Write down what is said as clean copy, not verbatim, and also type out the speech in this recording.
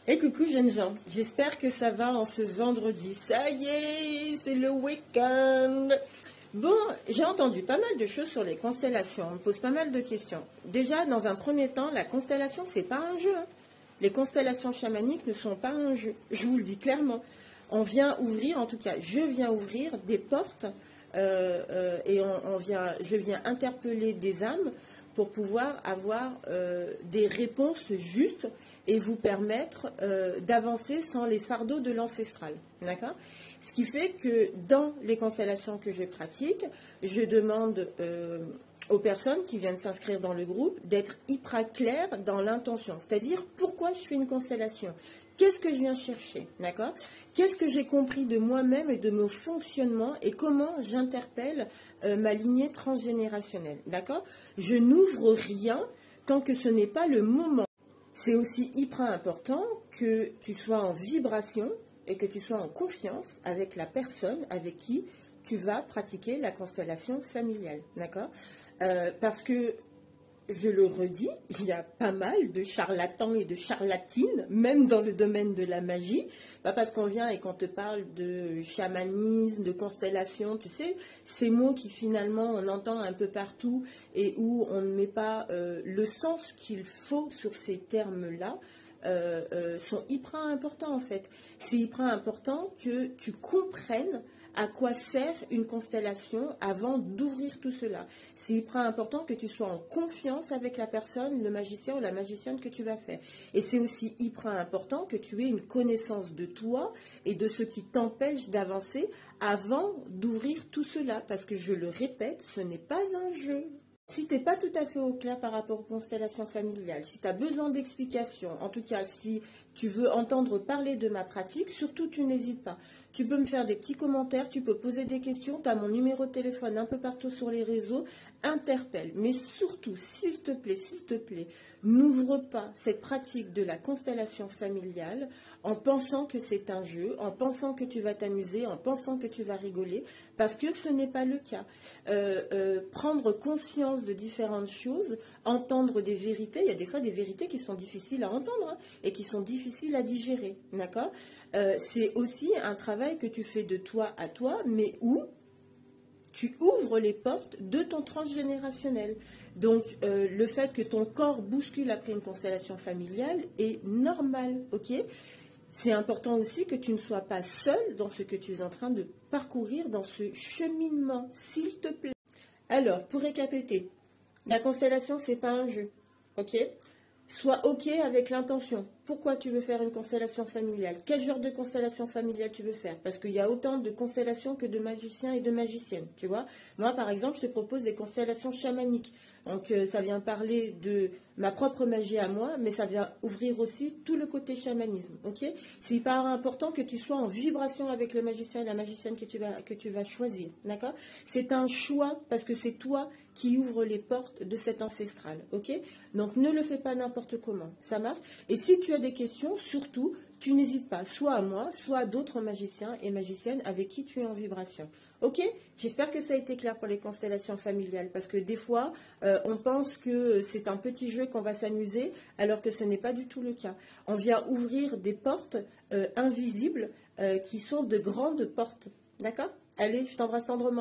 Et coucou jeunes gens, j'espère que ça va en ce vendredi. Ça y est, c'est le week-end. Bon, j'ai entendu pas mal de choses sur les constellations. On me pose pas mal de questions. Déjà, dans un premier temps, la constellation, c'est pas un jeu. Les constellations chamaniques ne sont pas un jeu. Je vous le dis clairement. On vient ouvrir, en tout cas, je viens ouvrir des portes et je viens interpeller des âmes pour pouvoir avoir des réponses justes et vous permettre d'avancer sans les fardeaux de l'ancestral. D'accord ? Ce qui fait que dans les constellations que je pratique, je demande aux personnes qui viennent s'inscrire dans le groupe d'être hyper claires dans l'intention. C'est-à-dire, pourquoi je fais une constellation ? Qu'est-ce que je viens chercher, d'accord? Qu'est-ce que j'ai compris de moi-même et de mon fonctionnement et comment j'interpelle ma lignée transgénérationnelle, d'accord? Je n'ouvre rien tant que ce n'est pas le moment. C'est aussi hyper important que tu sois en vibration et que tu sois en confiance avec la personne avec qui tu vas pratiquer la constellation familiale, d'accord? Parce que je le redis, il y a pas mal de charlatans et de charlatines, même dans le domaine de la magie. Pas parce qu'on vient et qu'on te parle de chamanisme, de constellation, tu sais, ces mots qui finalement on entend un peu partout et où on ne met pas le sens qu'il faut sur ces termes-là. Sont hyper importants en fait. C'est hyper important que tu comprennes à quoi sert une constellation avant d'ouvrir tout cela. C'est hyper important que tu sois en confiance avec la personne, le magicien ou la magicienne que tu vas faire. Et c'est aussi hyper important que tu aies une connaissance de toi et de ce qui t'empêche d'avancer avant d'ouvrir tout cela. Parce que je le répète, ce n'est pas un jeu. Si tu n'es pas tout à fait au clair par rapport aux constellations familiales, si tu as besoin d'explications, en tout cas si tu veux entendre parler de ma pratique, surtout tu n'hésites pas. Tu peux me faire des petits commentaires, tu peux poser des questions, tu as mon numéro de téléphone un peu partout sur les réseaux, interpelle. Mais surtout, s'il te plaît, n'ouvre pas cette pratique de la constellation familiale en pensant que c'est un jeu, en pensant que tu vas t'amuser, en pensant que tu vas rigoler, parce que ce n'est pas le cas. Prendre conscience de différentes choses, entendre des vérités, il y a des fois des vérités qui sont difficiles à entendre hein, et qui sont difficiles à digérer, d'accord ? C'est aussi un travail que tu fais de toi à toi, mais où tu ouvres les portes de ton transgénérationnel. Donc, le fait que ton corps bouscule après une constellation familiale est normal, ok ? C'est important aussi que tu ne sois pas seul dans ce que tu es en train de parcourir dans ce cheminement, s'il te plaît. Alors, pour récapituler, la constellation, c'est pas un jeu, ok ? Sois ok avec l'intention. Pourquoi tu veux faire une constellation familiale? Quel genre de constellation familiale tu veux faire? Parce qu'il y a autant de constellations que de magiciens et de magiciennes, tu vois. Moi, par exemple, je te propose des constellations chamaniques. Donc, ça vient parler de ma propre magie à moi, mais ça vient ouvrir aussi tout le côté chamanisme, ok? C'est hyper important que tu sois en vibration avec le magicien et la magicienne que tu vas choisir, d'accord? C'est un choix parce que c'est toi qui ouvre les portes de cet ancestral, ok? Donc, ne le fais pas n'importe comment, ça marche? Et si tu as des questions, surtout, tu n'hésites pas, soit à moi, soit à d'autres magiciens et magiciennes avec qui tu es en vibration. Ok? J'espère que ça a été clair pour les constellations familiales, parce que des fois, on pense que c'est un petit jeu qu'on va s'amuser, alors que ce n'est pas du tout le cas. On vient ouvrir des portes invisibles qui sont de grandes portes. D'accord? Allez, je t'embrasse tendrement.